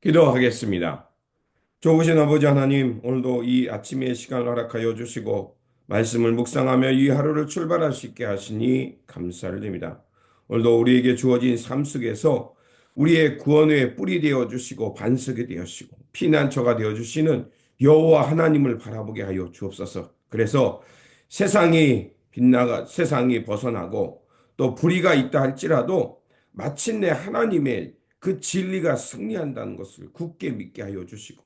기도하겠습니다. 좋으신 아버지 하나님, 오늘도 이 아침의 시간을 허락하여 주시고 말씀을 묵상하며 이 하루를 출발할 수 있게 하시니 감사를 드립니다. 오늘도 우리에게 주어진 삶 속에서 우리의 구원의 뿌리 되어 주시고 반석이 되어주시고 피난처가 되어 주시는 여호와 하나님을 바라보게 하여 주옵소서. 그래서 세상이 벗어나고 또 불의가 있다 할지라도 마침내 하나님의 그 진리가 승리한다는 것을 굳게 믿게 하여 주시고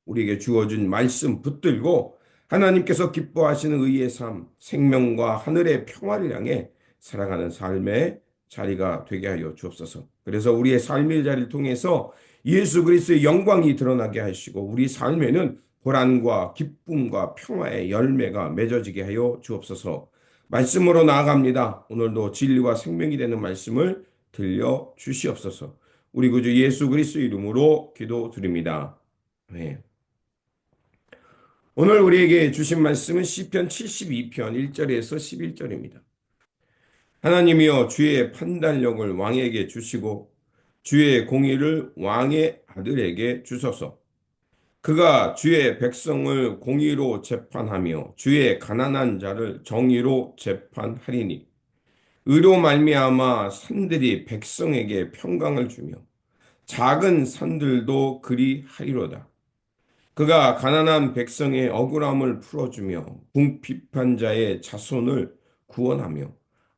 우리에게 주어진 말씀 붙들고 하나님께서 기뻐하시는 의의 삶, 생명과 하늘의 평화를 향해 살아가는 삶의 자리가 되게 하여 주옵소서. 그래서 우리의 삶의 자리를 통해서 예수 그리스도의 영광이 드러나게 하시고 우리 삶에는 보람과 기쁨과 평화의 열매가 맺어지게 하여 주옵소서. 말씀으로 나아갑니다. 오늘도 진리와 생명이 되는 말씀을 들려 주시옵소서. 우리 구주 예수 그리스도 이름으로 기도드립니다. 네. 오늘 우리에게 주신 말씀은 시편 72편 1절에서 11절입니다. 하나님이여 주의 판단력을 왕에게 주시고 주의 공의를 왕의 아들에게 주소서. 그가 주의 백성을 공의로 재판하며 주의 가난한 자를 정의로 재판하리니 의로 말미암아 산들이 백성에게 평강을 주며 작은 산들도 그리하리로다. 그가 가난한 백성의 억울함을 풀어주며 궁핍한 자의 자손을 구원하며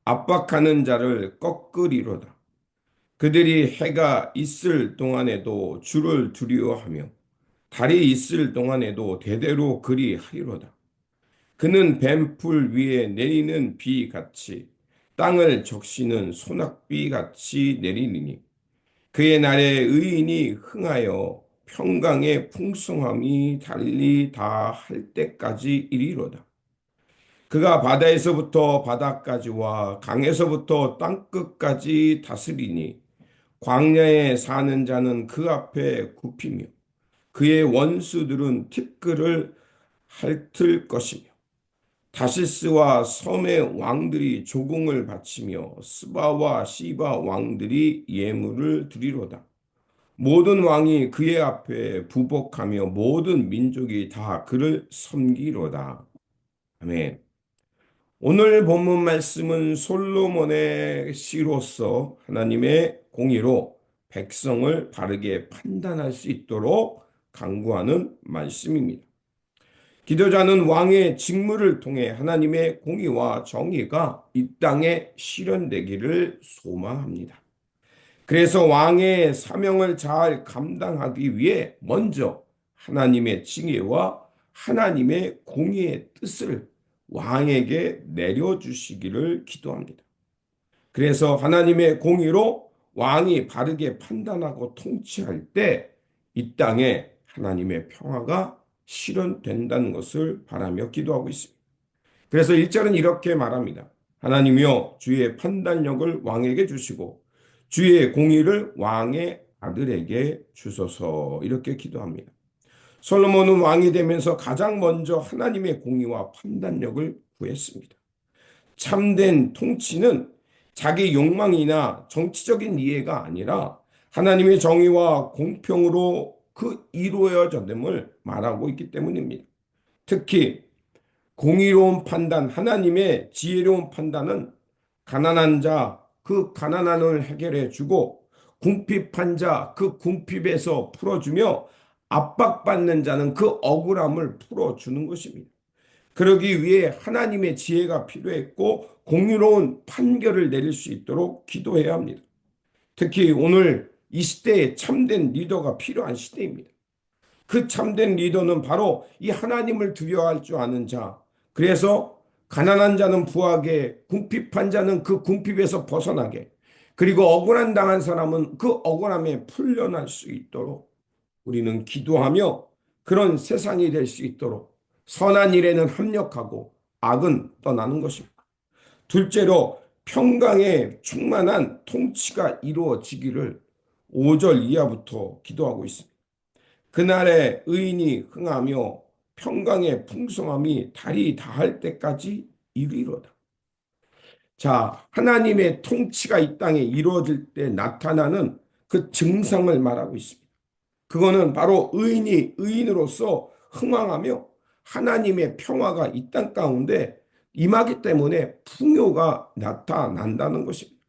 압박하는 자를 꺾으리로다. 그들이 해가 있을 동안에도 주를 두려워하며 달이 있을 동안에도 대대로 그리하리로다. 그는 뱀풀 위에 내리는 비 같이 땅을 적시는 소낙비 같이 내리니 그의 날에 의인이 흥하여 평강의 풍성함이 달리 다 할 때까지 이리로다. 그가 바다에서부터 바다까지와 강에서부터 땅끝까지 다스리니 광야에 사는 자는 그 앞에 굽히며 그의 원수들은 티끌을 핥을 것이며 다시스와 섬의 왕들이 조공을 바치며 스바와 시바 왕들이 예물을 드리로다. 모든 왕이 그의 앞에 부복하며 모든 민족이 다 그를 섬기로다. 아멘. 오늘 본문 말씀은 솔로몬의 시로서 하나님의 공의로 백성을 바르게 판단할 수 있도록 강구하는 말씀입니다. 기도자는 왕의 직무를 통해 하나님의 공의와 정의가 이 땅에 실현되기를 소망합니다. 그래서 왕의 사명을 잘 감당하기 위해 먼저 하나님의 징계와 하나님의 공의의 뜻을 왕에게 내려주시기를 기도합니다. 그래서 하나님의 공의로 왕이 바르게 판단하고 통치할 때 이 땅에 하나님의 평화가 실현된다는 것을 바라며 기도하고 있습니다. 그래서 1절은 이렇게 말합니다. 하나님이여 주의 판단력을 왕에게 주시고 주의 공의를 왕의 아들에게 주소서 이렇게 기도합니다. 솔로몬은 왕이 되면서 가장 먼저 하나님의 공의와 판단력을 구했습니다. 참된 통치는 자기 욕망이나 정치적인 이해가 아니라 하나님의 정의와 공평으로 그 이루어짐을 말하고 있기 때문입니다. 특히 공의로운 판단, 하나님의 지혜로운 판단은 가난한 자, 그 가난함을 해결해 주고 궁핍한 자, 그 궁핍에서 풀어주며 압박받는 자는 그 억울함을 풀어주는 것입니다. 그러기 위해 하나님의 지혜가 필요했고 공의로운 판결을 내릴 수 있도록 기도해야 합니다. 특히 오늘 이 시대에 참된 리더가 필요한 시대입니다. 그 참된 리더는 바로 이 하나님을 두려워할 줄 아는 자. 그래서 가난한 자는 부하게, 궁핍한 자는 그 궁핍에서 벗어나게, 그리고 억울한 당한 사람은 그 억울함에 풀려날 수 있도록 우리는 기도하며 그런 세상이 될 수 있도록 선한 일에는 합력하고 악은 떠나는 것입니다. 둘째로 평강에 충만한 통치가 이루어지기를 5절 이하부터 기도하고 있습니다. 그날에 의인이 흥하며 평강의 풍성함이 달이 다할 때까지 이르리로다. 자, 하나님의 통치가 이 땅에 이루어질 때 나타나는 그 증상을 말하고 있습니다. 그거는 바로 의인이 의인으로서 흥왕하며 하나님의 평화가 이 땅 가운데 임하기 때문에 풍요가 나타난다는 것입니다.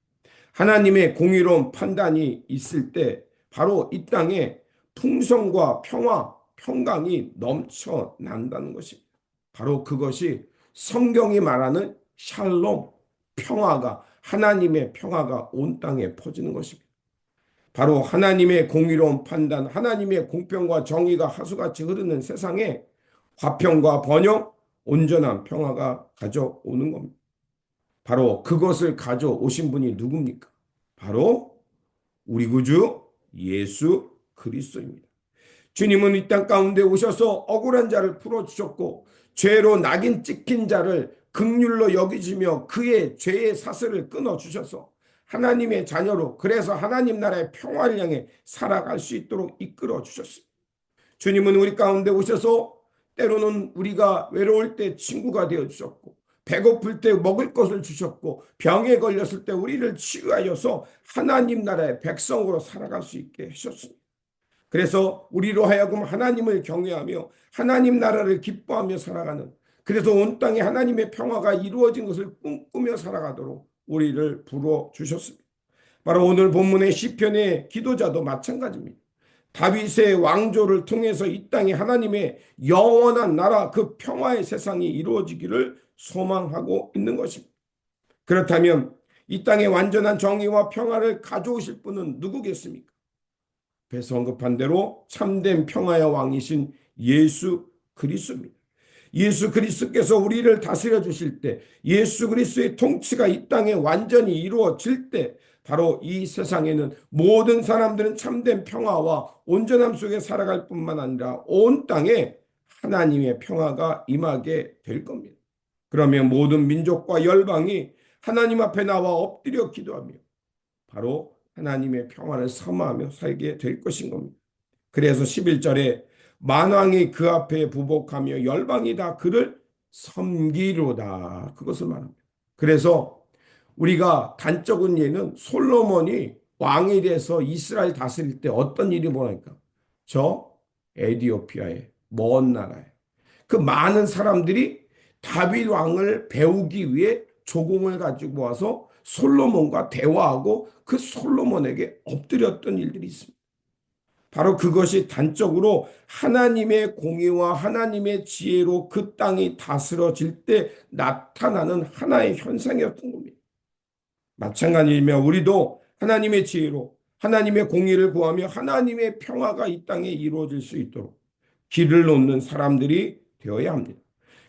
하나님의 공의로운 판단이 있을 때 바로 이 땅에 풍성과 평화, 평강이 넘쳐난다는 것입니다. 바로 그것이 성경이 말하는 샬롬, 평화가, 하나님의 평화가 온 땅에 퍼지는 것입니다. 바로 하나님의 공의로운 판단, 하나님의 공평과 정의가 하수같이 흐르는 세상에 화평과 번영, 온전한 평화가 가져오는 겁니다. 바로 그것을 가져오신 분이 누굽니까? 바로 우리 구주 예수 그리스도입니다. 주님은 이 땅 가운데 오셔서 억울한 자를 풀어주셨고 죄로 낙인 찍힌 자를 긍휼로 여기시며 그의 죄의 사슬을 끊어주셔서 하나님의 자녀로, 그래서 하나님 나라의 평화를 향해 살아갈 수 있도록 이끌어 주셨습니다. 주님은 우리 가운데 오셔서 때로는 우리가 외로울 때 친구가 되어 주셨고 배고플 때 먹을 것을 주셨고 병에 걸렸을 때 우리를 치유하여서 하나님 나라의 백성으로 살아갈 수 있게 하셨습니다. 그래서 우리로 하여금 하나님을 경외하며 하나님 나라를 기뻐하며 살아가는, 그래서 온 땅에 하나님의 평화가 이루어진 것을 꿈꾸며 살아가도록 우리를 불러 주셨습니다. 바로 오늘 본문의 시편의 기도자도 마찬가지입니다. 다윗의 왕조를 통해서 이 땅에 하나님의 영원한 나라, 그 평화의 세상이 이루어지기를 소망하고 있는 것입니다. 그렇다면 이 땅에 완전한 정의와 평화를 가져오실 분은 누구겠습니까? 앞에서 언급한 대로 참된 평화의 왕이신 예수 그리스도입니다. 예수 그리스도께서 우리를 다스려 주실 때, 예수 그리스도의 통치가 이 땅에 완전히 이루어질 때 바로 이 세상에는 모든 사람들은 참된 평화와 온전함 속에 살아갈 뿐만 아니라 온 땅에 하나님의 평화가 임하게 될 겁니다. 그러면 모든 민족과 열방이 하나님 앞에 나와 엎드려 기도하며 바로 하나님의 평화를 사모하며 살게 될 것인 겁니다. 그래서 11절에 만왕이 그 앞에 부복하며 열방이 다 그를 섬기로다, 그것을 말합니다. 그래서 우리가 단적인 예는 솔로몬이 왕이 돼서 이스라엘 다스릴 때 어떤 일이 벌어질까? 저 에디오피아의 먼 나라에 그 많은 사람들이 다윗 왕을 배우기 위해 조공을 가지고 와서 솔로몬과 대화하고 그 솔로몬에게 엎드렸던 일들이 있습니다. 바로 그것이 단적으로 하나님의 공의와 하나님의 지혜로 그 땅이 다스려질 때 나타나는 하나의 현상이었던 겁니다. 마찬가지이며 우리도 하나님의 지혜로 하나님의 공의를 구하며 하나님의 평화가 이 땅에 이루어질 수 있도록 길을 놓는 사람들이 되어야 합니다.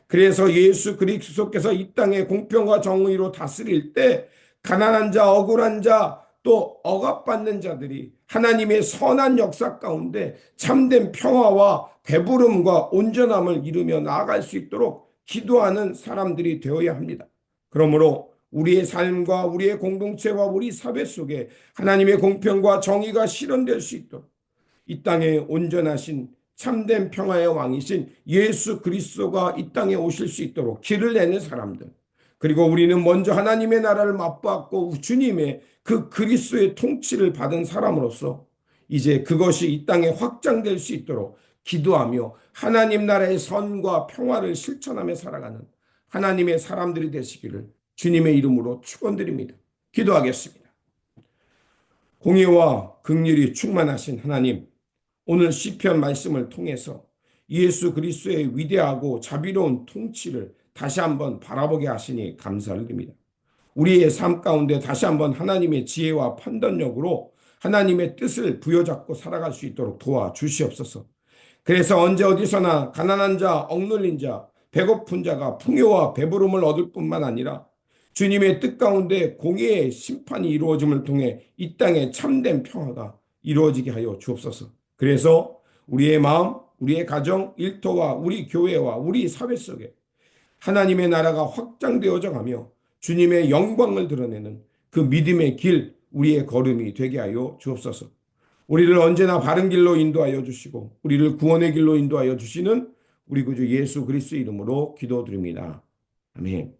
그래서 예수 그리스도께서 이 땅에 공평과 정의로 다스릴 때 가난한 자, 억울한 자, 또 억압받는 자들이 하나님의 선한 역사 가운데 참된 평화와 배부름과 온전함을 이루며 나아갈 수 있도록 기도하는 사람들이 되어야 합니다. 그러므로 우리의 삶과 우리의 공동체와 우리 사회 속에 하나님의 공평과 정의가 실현될 수 있도록 이 땅에 온전하신 참된 평화의 왕이신 예수 그리스도가 이 땅에 오실 수 있도록 길을 내는 사람들, 그리고 우리는 먼저 하나님의 나라를 맛보았고 주님의 그 그리스도의 통치를 받은 사람으로서 이제 그것이 이 땅에 확장될 수 있도록 기도하며 하나님 나라의 선과 평화를 실천하며 살아가는 하나님의 사람들이 되시기를 주님의 이름으로 축원드립니다. 기도하겠습니다. 공의와 긍휼이 충만하신 하나님, 오늘 시편 말씀을 통해서 예수 그리스도의 위대하고 자비로운 통치를 다시 한번 바라보게 하시니 감사를 드립니다. 우리의 삶 가운데 다시 한번 하나님의 지혜와 판단력으로 하나님의 뜻을 부여잡고 살아갈 수 있도록 도와주시옵소서. 그래서 언제 어디서나 가난한 자, 억눌린 자, 배고픈 자가 풍요와 배부름을 얻을 뿐만 아니라 주님의 뜻 가운데 공의의 심판이 이루어짐을 통해 이 땅에 참된 평화가 이루어지게 하여 주옵소서. 그래서 우리의 마음, 우리의 가정, 일터와 우리 교회와 우리 사회 속에 하나님의 나라가 확장되어져 가며 주님의 영광을 드러내는 그 믿음의 길, 우리의 걸음이 되게 하여 주옵소서. 우리를 언제나 바른 길로 인도하여 주시고 우리를 구원의 길로 인도하여 주시는 우리 구주 예수 그리스도 이름으로 기도드립니다. 아멘.